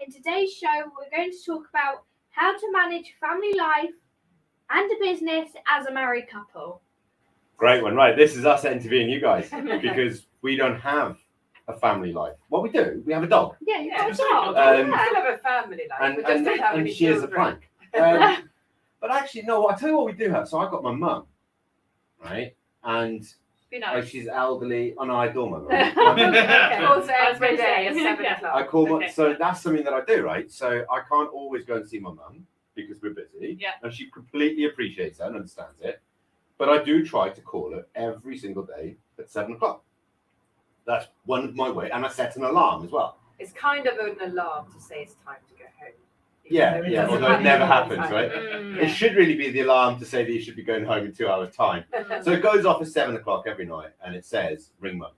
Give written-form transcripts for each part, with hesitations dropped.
In today's show, we're going to talk about how to manage family life and a business as a married couple. Great one. Right, this is us interviewing you guys because we don't have a family life. What we do, we have a dog. Yeah, you have a dog. We still have a family life. And, we just don't have any she is a children. prank. But actually, no, I'll tell you what we do have. So I've got my mum, right? And Be nice. she's elderly. Oh, no, I adore my mum. Also every day at 7 Yeah. o'clock. I call my, Okay. so that's something that I do, right? So I can't always go and see my mum because we're busy. Yeah. And she completely appreciates that and understands it. But I do try to call her every single day at 7 o'clock. That's one of my way. And I set an alarm as well. It's kind of an alarm to say it's time to go home. Yeah, Even yeah, though although it never happens, time. right? Mm. It should really be the alarm to say that you should be going home in 2 hours' time. So it goes off at 7 o'clock every night and it says, ring mum,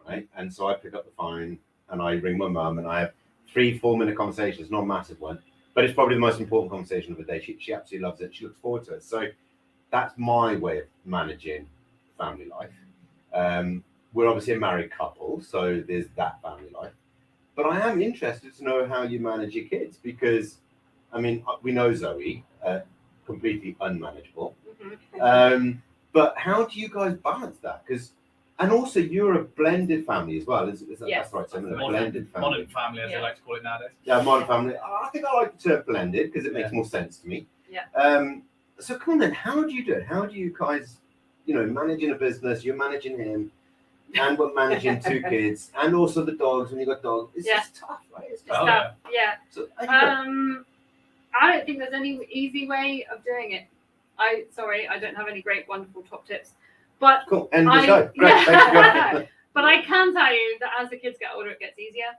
right? And so I pick up the phone and I ring my mum and I have 3-4 minute conversations, not a massive one, but it's probably the most important conversation of the day. She absolutely loves it. She looks forward to it. So that's my way of managing family life. We're obviously a married couple, so there's that family life. But I am interested to know how you manage your kids because, I mean, we know Zoe, completely unmanageable. But how do you guys balance that? And also you're a blended family as well. Is that, Yes. that's right, Tim? A Modern- blended family. Modern family, as they like to call it nowadays. Yeah, modern family. I think I like the term blended because it makes more sense to me. Yeah. So come on then, how do you do it? How do you guys, managing a business, you're managing him, and we're managing 2 kids, and also the dogs when you got dogs. It's just tough, right? It's just Oh, tough. Yeah. So how do you do it? I don't think there's any easy way of doing it. I don't have any great, wonderful top tips. But Cool. End the show. Great. Yeah. Thank you guys. But I can tell you that as the kids get older, it gets easier.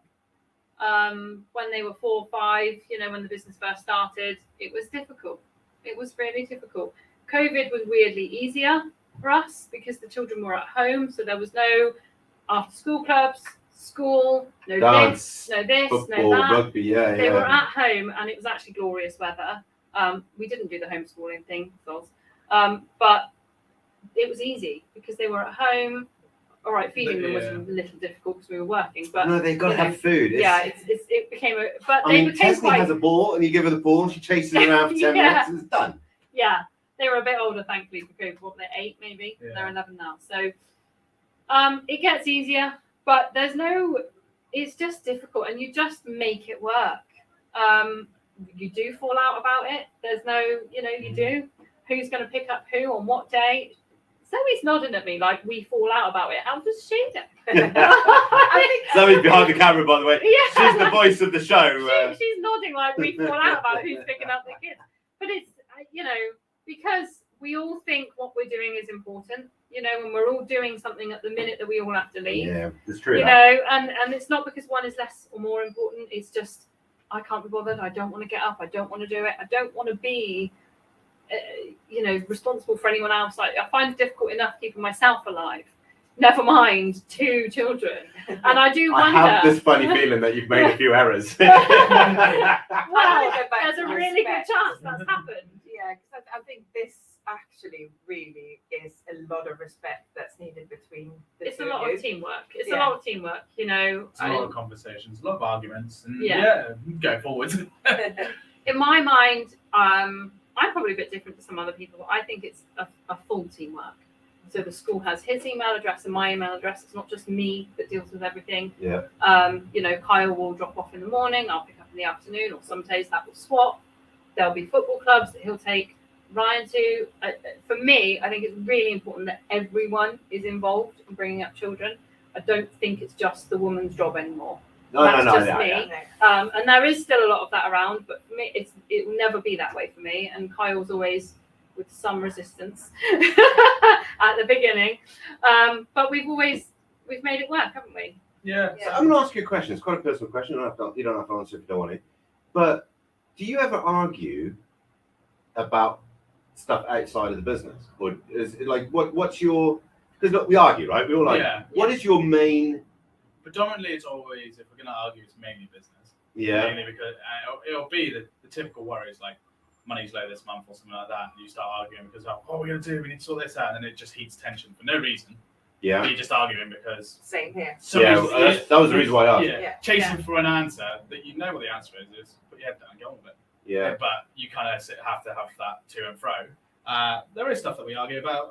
When they were 4 or 5, when the business first started, it was difficult. It was really difficult. COVID was weirdly easier for us because the children were at home, so there was no after-school clubs, school, no Dance, this, no this, Football, no that. rugby, yeah. They were at home, and it was actually glorious weather. We didn't do the homeschooling thing, but it was easy because they were at home. All right, feeding them was a little difficult because we were working, but No, they've got to have food. it became a. But I they mean, became Tessie quite. has a ball, and you give her the ball, and she chases it around for 10 Yeah. minutes, and it's done. Yeah, they were a bit older, thankfully, for COVID. What, they're 8 maybe? Yeah. They're 11 now. So it gets easier, but it's just difficult, and you just make it work. You do fall out about it. There's no, you do. Who's going to pick up who on what day? Zoe's nodding at me like we fall out about it. How does she know? Zoe's behind the camera, by the way. Yeah. She's the voice of the show. She's nodding like we fall out about who's picking up the kids. But it's, because we all think what we're doing is important, and we're all doing something at the minute that we all have to leave. Yeah, it's true. And it's not because one is less or more important. It's just, I can't be bothered. I don't want to get up. I don't want to do it. I don't want to be, responsible for anyone else. I find it difficult enough keeping myself alive. Never mind 2 children. And I do wonder. I have this funny feeling that you've made a few errors. Well, go back there's to a really good respect. chance that's happened. Yeah, because I think this actually really is a lot of respect that's needed between the It's two a lot of of you. teamwork. It's a Yeah. lot of teamwork, It's a lot of conversations, a lot of arguments, and go forward. In my mind, I'm probably a bit different to some other people. I think it's a full teamwork. So the school has his email address and my email address. It's not just me that deals with everything. Yeah. Kyle will drop off in the morning. I'll pick up in the afternoon, or some days that will swap. There'll be football clubs that he'll take Ryan to. For me, I think it's really important that everyone is involved in bringing up children. I don't think it's just the woman's job anymore. That's just me. And there is still a lot of that around, but for me, it will never be that way for me. And Kyle's always with some resistance at the beginning, but we've made it work, haven't we? Yeah. So I'm going to ask you a question. It's quite a personal question. You don't have to answer if you don't want to. But do you ever argue about stuff outside of the business, or is it like what's your? Because look, we argue, right? We all argue. Yeah. What is your main? Predominantly, it's always, if we're going to argue, it's mainly business. Yeah. Mainly because it'll be the typical worries like money's low this month or something like that, and you start arguing because what are we going to do? We need to sort this out, and then it just heats tension for no reason. Yeah. You're just arguing because Same here. That was the reason why I asked. Yeah. Chasing for an answer that you know what the answer is put your head down and get on with it. Yeah. But you kind of have to have that to and fro. There is stuff that we argue about.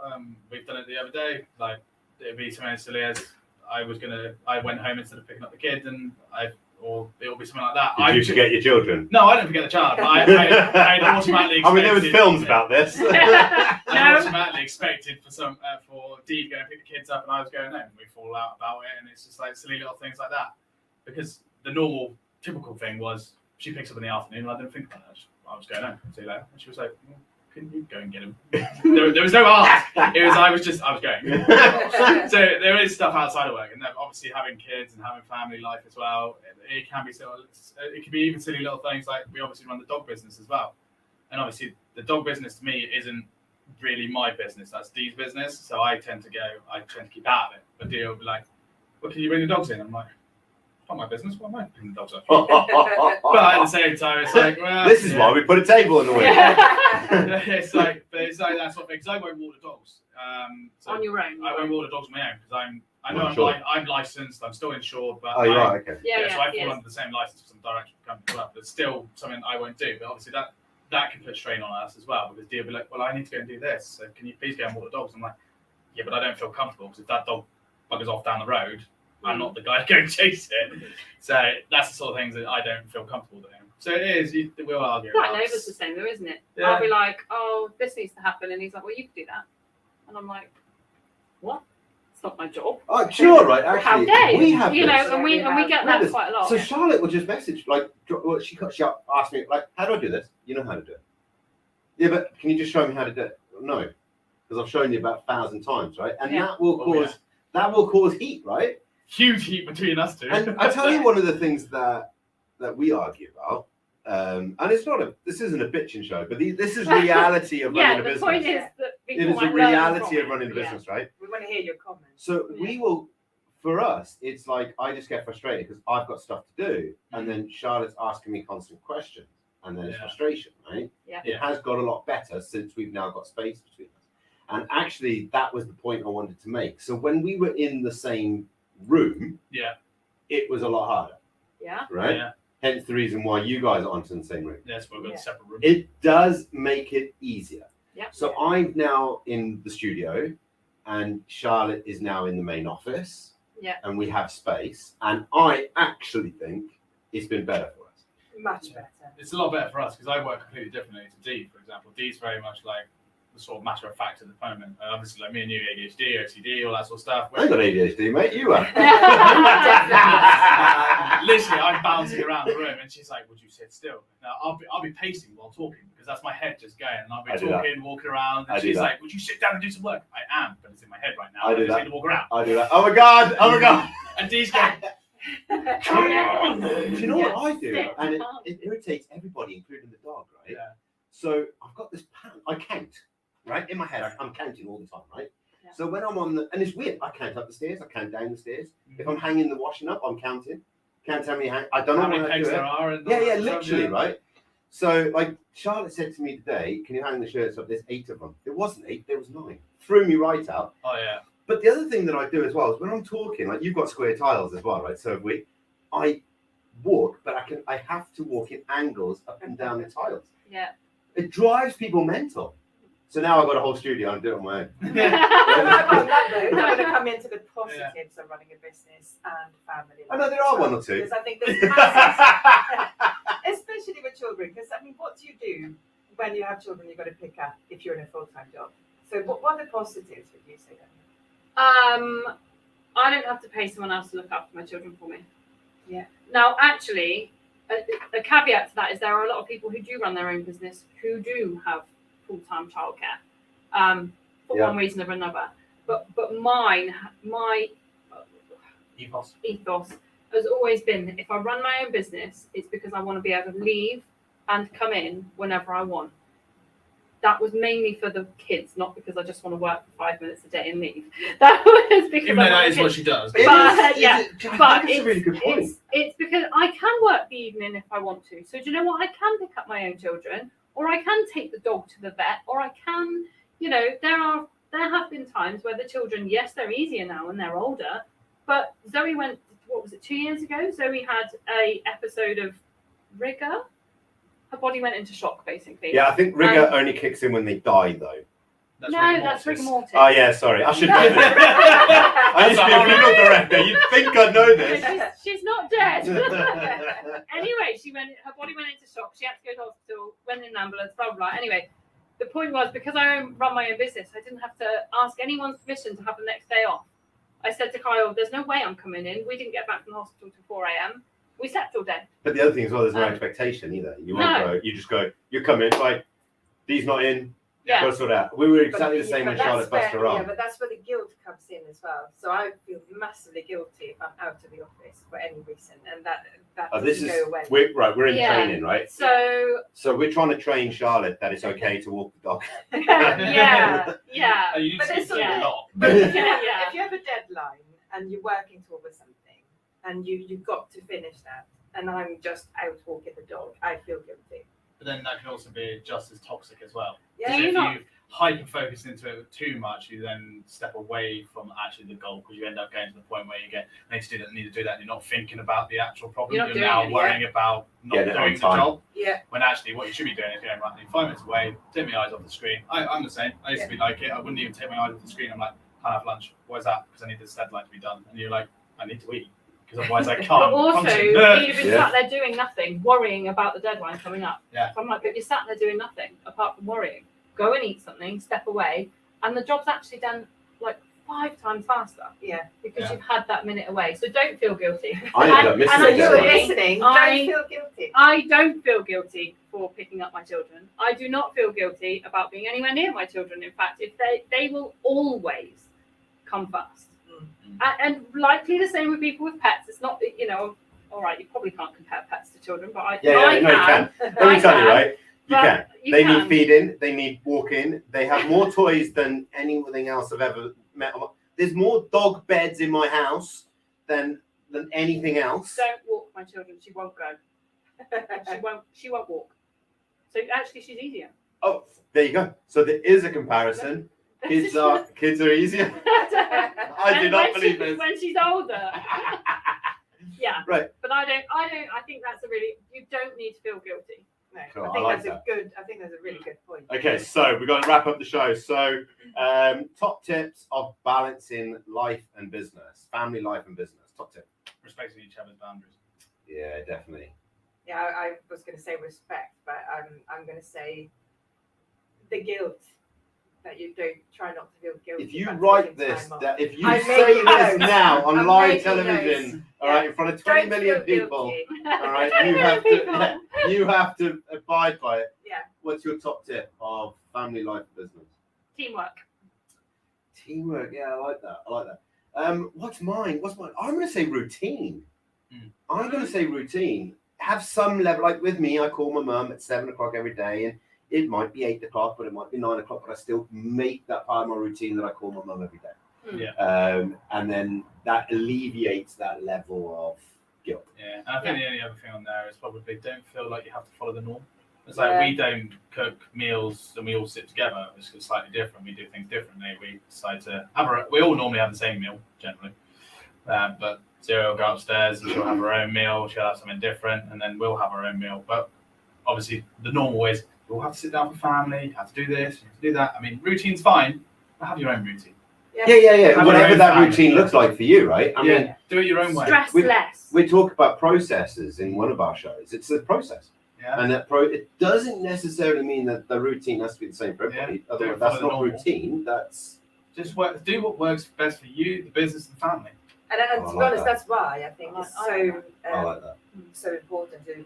We've done it the other day. Like it'd be something as silly as I went home instead of picking up the kids, and or it'll be something like that. Did you forget your children? No, I didn't forget the child. But I automatically. I mean, there was films about this. I automatically expected for Dee to go and pick the kids up, and I was going home. We fall out about it, and it's just like silly little things like that. Because the normal, typical thing was she picks up in the afternoon, and I didn't think about that. I was going home. See you later. And she was like, well, "Couldn't you go and get him?" there was no ask. It was I was going. So there is stuff outside of work, and then obviously having kids and having family life as well. It can be it can be even silly little things like we obviously run the dog business as well, and obviously the dog business to me isn't really my business. That's Dee's business. So I tend to keep out of it. But Dee will be like, "Well, can you bring the dogs in?" I'm like, "It's not my business. Why am I picking the dogs up?" But at the same time, it's like, well, this is why we put a table in the way. it's like that sort of thing. Because I won't walk the dogs. So on your own. I won't walk the dogs on my own because I'm licensed. I'm still insured, but Oh, you're right. Okay. so I fall under the same license for some direction company, but it's still something I won't do. But obviously that can put strain on us as well because Dee will be like, "Well, I need to go and do this. So can you please go and walk the dogs?" I'm like, "Yeah, but I don't feel comfortable because if that dog buggers off down the road, I'm not the guy to go and chase it." So that's the sort of things that I don't feel comfortable doing. So it is. We'll argue. Right, neighbours the same though, isn't it? Yeah. I'll be like, "Oh, this needs to happen," and he's like, "Well, you can do that," and I'm like, "What? It's not my job." Oh, sure, right. How Actually, dare we have you this. know, and we get that this. quite a lot. So Charlotte would just message like, well, she asked me like, "How do I do this?" You know how to do it. Yeah, but can you just show me how to do it? No, because I've shown you about 1,000 times, right? And that will cause heat, right? Huge heat between us two. And I tell you, one of the things that we argue about, and this isn't a bitching show, but this is reality of running a business. The point is that it is a reality of running a business, right? We want to hear your comments. So we will, for us, it's like I just get frustrated because I've got stuff to do, and then Charlotte's asking me constant questions, and then it's frustration, right? Yeah. It has got a lot better since we've now got space between us. And actually, that was the point I wanted to make. So when we were in the same room, it was a lot harder. Yeah. Right? Yeah. Hence the reason why you guys aren't in the same room. Yes, we've got a separate room. It does make it easier. Yeah. So I'm now in the studio and Charlotte is now in the main office. Yeah. And we have space. And I actually think it's been better for us. Much better. It's a lot better for us because I work completely differently to Dee, for example. Dee's very much like the sort of matter of fact at the moment. Obviously, like me and you, ADHD, OCD, all that sort of stuff. I got ADHD, mate. You are. Literally, I'm bouncing around the room, and she's like, "Would you sit still?" Now, I'll be pacing while talking because that's my head just going, and I'll be talking, walking around, and she's like, "Would you sit down and do some work?" I am, but it's in my head right now. I do just that. need to walk around. I do that. Oh my god! Oh my god! And Dee's going, "Come on!" Do you know what I do? And it irritates everybody, including the dog, right? Yeah. So I've got this pattern. I count, right? In my head, I'm counting all the time, right? Yeah. So when I'm and it's weird, I count up the stairs, I count down the stairs. If I'm hanging the washing up, I'm counting. Count how many I don't know how many when I pegs do it. there are. And Yeah, literally, right? So, like, Charlotte said to me today, "Can you hang the shirts up? There's 8 of them." There wasn't 8, there was 9. Threw me right out. Oh, yeah. But the other thing that I do as well is when I'm talking, like, you've got square tiles as well, right? So have we. I walk, but I have to walk in angles up and down the tiles. Yeah. It drives people mental. So now I've got a whole studio and do it on my own. I'm going to come into the positives of running a business and family. I know there are one or two. Because I think there's massive, especially with children. Because I mean, what do you do when you have children? You've got to pick up if you're in a full-time job. So what are the positives would you say then? I don't have to pay someone else to look after my children for me. Yeah. Now, actually, a caveat to that is there are a lot of people who do run their own business who do have full-time childcare for one reason or another. But my ethos has always been if I run my own business, it's because I want to be able to leave and come in whenever I want. That was mainly for the kids, not because I just want to work for 5 minutes a day and leave. That was because even though that is what she does. But it's a really good point. It's because I can work the evening if I want to. So do you know what? I can pick up my own children, or I can take the dog to the vet, or I can, there are there have been times where the children, yes, they're easier now and they're older, but Zoe went, what was it, 2 years ago? Zoe had a episode of rigor. Her body went into shock, basically. Yeah, I think rigor only kicks in when they die, though. That's rigor mortis. Oh yeah, sorry, I should know this. I used to be a funeral director. You'd think I'd know this. She's not dead. Anyway, her body went into shock. She had to go to hospital, went in an ambulance, blah, blah, blah. Anyway, the point was, because I run my own business, I didn't have to ask anyone's permission to have the next day off. I said to Kyle, there's no way I'm coming in. We didn't get back from the hospital till 4 a.m. We slept all day. But the other thing as well, there's no expectation either. You won't go, you just go, you come in, like, Dee's not in. Yeah. Go sort out. We were exactly the same when Charlotte bust her arm. Yeah, but that's where the guilt comes in as well. So I feel massively guilty if I'm out of the office for any reason, and that doesn't go away. We're in training, right? So we're trying to train Charlotte that it's okay to walk the dog. yeah. You need to do a lot. But if you have a deadline and you're working towards something, and you've got to finish that, and I'm just out walking the dog, I feel guilty. But then that can also be just as toxic as well. Yeah. So if you hyper-focus into it too much, you then step away from actually the goal, because you end up getting to the point where you get, I need to do that, and you're not thinking about the actual problem. You're now worrying about not doing the job. Yeah. When actually what you should be doing is going, right, 5 minutes away, take my eyes off the screen. I'm the same. I used to be like it. I wouldn't even take my eyes off the screen. I'm like, can't have lunch. Why is that? Because I need this deadline to be done. And you're like, I need to eat. Because otherwise I can't. But also, function. you've been sat there doing nothing, worrying about the deadline coming up. Yeah. So I'm like, but you're sat there doing nothing apart from worrying. Go and eat something, step away, and the job's actually done like 5 times faster. Yeah. Because you've had that minute away. So don't feel guilty. I ended up missing So it. you're Deadline. listening. Don't feel guilty. I don't feel guilty for picking up my children. I do not feel guilty about being anywhere near my children. In fact, if they will always come first. And likely the same with people with pets. It's not, all right, you probably can't compare pets to children, but I can. You can. Let me tell you, right? You can. They can. need feeding. They need walking. They have more toys than anything else I've ever met. There's more dog beds in my house than anything else. Don't walk my children. She won't go. She won't walk. So actually, she's easier. Oh, there you go. So there is a comparison. Kids are easier. I do not believe this. When she's older. Yeah. Right. But I think that's you don't need to feel guilty. No, Cool, I think that's a really good point. Okay, so we're going to wrap up the show. So, top tips of balancing life and business, family life and business. Top tip. Respecting each other's boundaries. Yeah, definitely. Yeah, I was going to say respect, but I'm going to say the guilt. That you don't try not to feel guilty. If you write this, if you I'm say making this notes. now on I'm live making television, notes. all right, in front of 20 million people, all right, you have to abide by it. Yeah. What's your top tip of family life and business? Teamwork. Teamwork. Yeah, I like that. What's mine? I'm going to say routine. I'm going to say routine. Have some level, like with me, I call my mum at 7 o'clock every day, and it might be 8 o'clock, but it might be 9 o'clock, but I still make that part of my routine that I call my mum every day. Yeah. And then that alleviates that level of guilt. Yeah, and I think the only other thing on there is probably don't feel like you have to follow the norm. It's like we don't cook meals and we all sit together. It's slightly different. We do things differently. We decide to we all normally have the same meal, generally. But Zero will go upstairs and she'll have her own meal. She'll have something different, and then we'll have our own meal. But obviously, the normal is you'll have to sit down with family, you have to do this, you have to do that. I mean, routine's fine, but have your own routine. Yeah. Whatever that routine looks like for you, right? I mean, do it your own way. Stress less. We talk about processes in one of our shows. It's a process. Yeah. And it doesn't necessarily mean that the routine has to be the same for everybody. Yeah. Otherwise, that's not routine. That's just do what works best for you, the business, and family. And to be honest, that's why I think it's I like that. so important to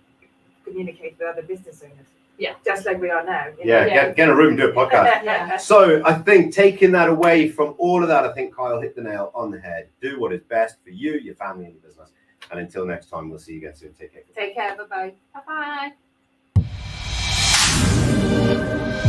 communicate with other business owners. Yeah. Just like we are now. Get a room and do a podcast. Yeah. So I think taking that away from all of that, I think Kyle hit the nail on the head. Do what is best for you, your family, and your business. And until next time, we'll see you again soon. Take care. Take care. Bye-bye. Bye-bye.